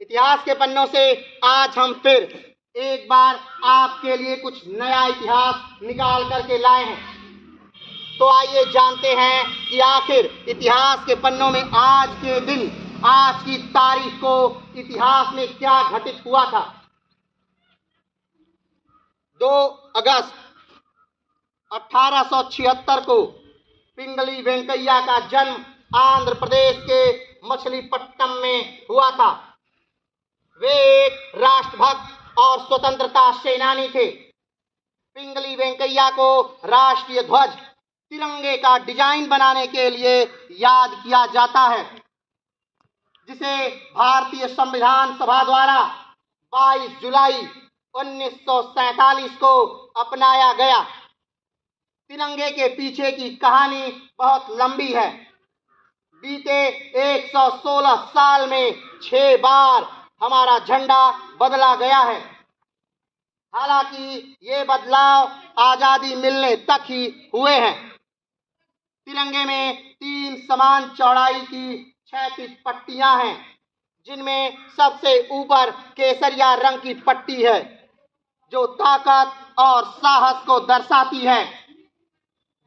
इतिहास के पन्नों से आज हम फिर एक बार आपके लिए कुछ नया इतिहास निकाल करके लाए हैं। तो आइए जानते हैं कि आखिर इतिहास के पन्नों में आज के दिन, आज की तारीख को इतिहास में क्या घटित हुआ था। 2 अगस्त 1876 को पिंगली वेंकैया का जन्म आंध्र प्रदेश के मछलीपट्टनम में हुआ था। वे एक राष्ट्रभक्त और स्वतंत्रता सेनानी थे। पिंगली वेंकैया को राष्ट्रीय ध्वज तिरंगे का डिजाइन बनाने के लिए याद किया जाता है, जिसे भारतीय संविधान सभा द्वारा 22 जुलाई 1947 को अपनाया गया। तिरंगे के पीछे की कहानी बहुत लंबी है। बीते 116 साल में 6 बार हमारा झंडा बदला गया है। हालांकि ये बदलाव आजादी मिलने तक ही हुए हैं। तिरंगे में 3 समान चौड़ाई की क्षैतिज पट्टियां हैं, जिनमें सबसे ऊपर केसरिया रंग की पट्टी है, जो ताकत और साहस को दर्शाती है।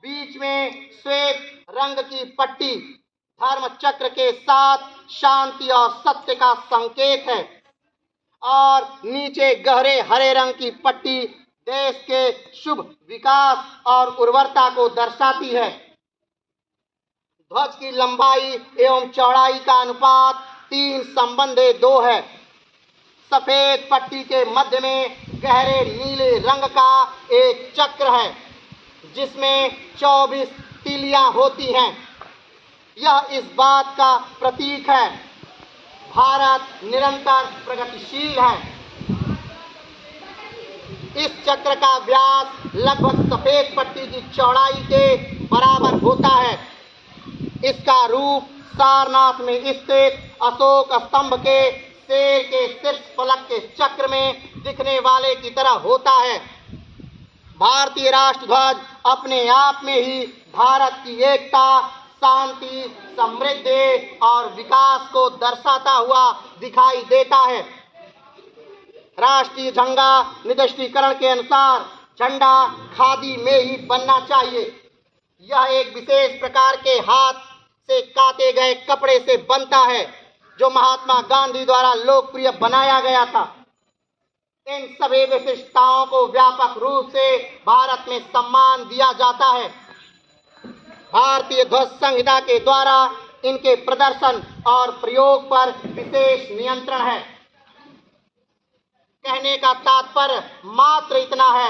बीच में श्वेत रंग की पट्टी धर्म चक्र के साथ शांति और सत्य का संकेत है, और नीचे गहरे हरे रंग की पट्टी देश के शुभ विकास और उर्वरता को दर्शाती है। ध्वज की लंबाई एवं चौड़ाई का अनुपात 3:2 है। सफेद पट्टी के मध्य में गहरे नीले रंग का एक चक्र है, जिसमें 24 तीलियां होती हैं। यह इस बात का प्रतीक है, भारत निरंतर प्रगतिशील है। इस चक्र का व्यास लगभग सफेद पट्टी की चौड़ाई के बराबर होता है। इसका रूप सारनाथ में स्थित अशोक स्तंभ के शेर के शीर्ष फलक के चक्र में दिखने वाले की तरह होता है। भारतीय राष्ट्र ध्वज अपने आप में ही भारत की एकता, शांति, समृद्धि और विकास को दर्शाता हुआ दिखाई देता है। राष्ट्रीय झंडा निरस्त्रीकरण के अनुसार झंडा खादी में ही बनना चाहिए। यह एक विशेष प्रकार के हाथ से काटे गए कपड़े से बनता है, जो महात्मा गांधी द्वारा लोकप्रिय बनाया गया था। इन सभी विशिष्टताओं को व्यापक रूप से भारत में सम्मान दिया जाता है। भारतीय ध्वज संहिता के द्वारा इनके प्रदर्शन और प्रयोग पर विशेष नियंत्रण है। कहने का तात्पर्य मात्र इतना है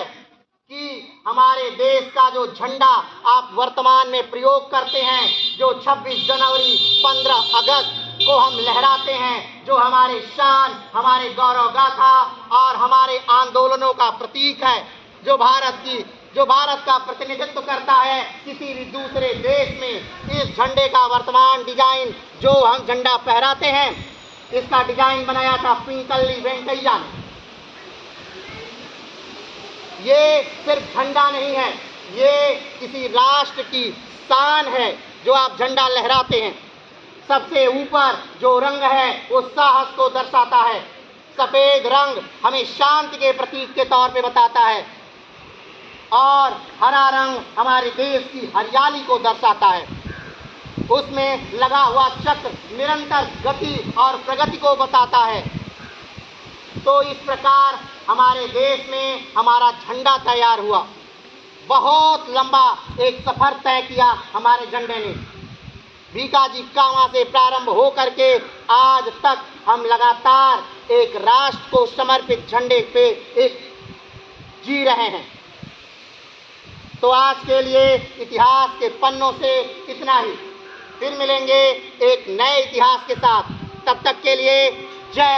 कि हमारे देश का जो झंडा आप वर्तमान में प्रयोग करते हैं, जो 26 जनवरी 15 अगस्त को हम लहराते हैं, जो हमारे शान, हमारे गौरव गाथा और हमारे आंदोलनों का प्रतीक है, जो भारत का प्रतिनिधित्व करता है किसी भी दूसरे देश में। इस झंडे का वर्तमान डिजाइन जो हम झंडा फहराते हैं, इसका डिजाइन बनाया था पिंगली वेंकैया ने। ये सिर्फ झंडा नहीं है, ये किसी राष्ट्र की शान है जो आप झंडा लहराते हैं। सबसे ऊपर जो रंग है वो साहस को दर्शाता है। सफेद रंग हमें शांति के प्रतीक के तौर पे बताता है, और हरा रंग हमारे देश की हरियाली को दर्शाता है। उसमें लगा हुआ चक्र निरंतर गति और प्रगति को बताता है। तो इस प्रकार हमारे देश में हमारा झंडा तैयार हुआ। बहुत लंबा एक सफर तय किया हमारे झंडे ने। भीकाजी कामा से प्रारंभ हो करके आज तक हम लगातार एक राष्ट्र को समर्पित झंडे पे एक जी रहे हैं। तो आज के लिए इतिहास के पन्नों से इतना ही। फिर मिलेंगे एक नए इतिहास के साथ। तब तक के लिए जय।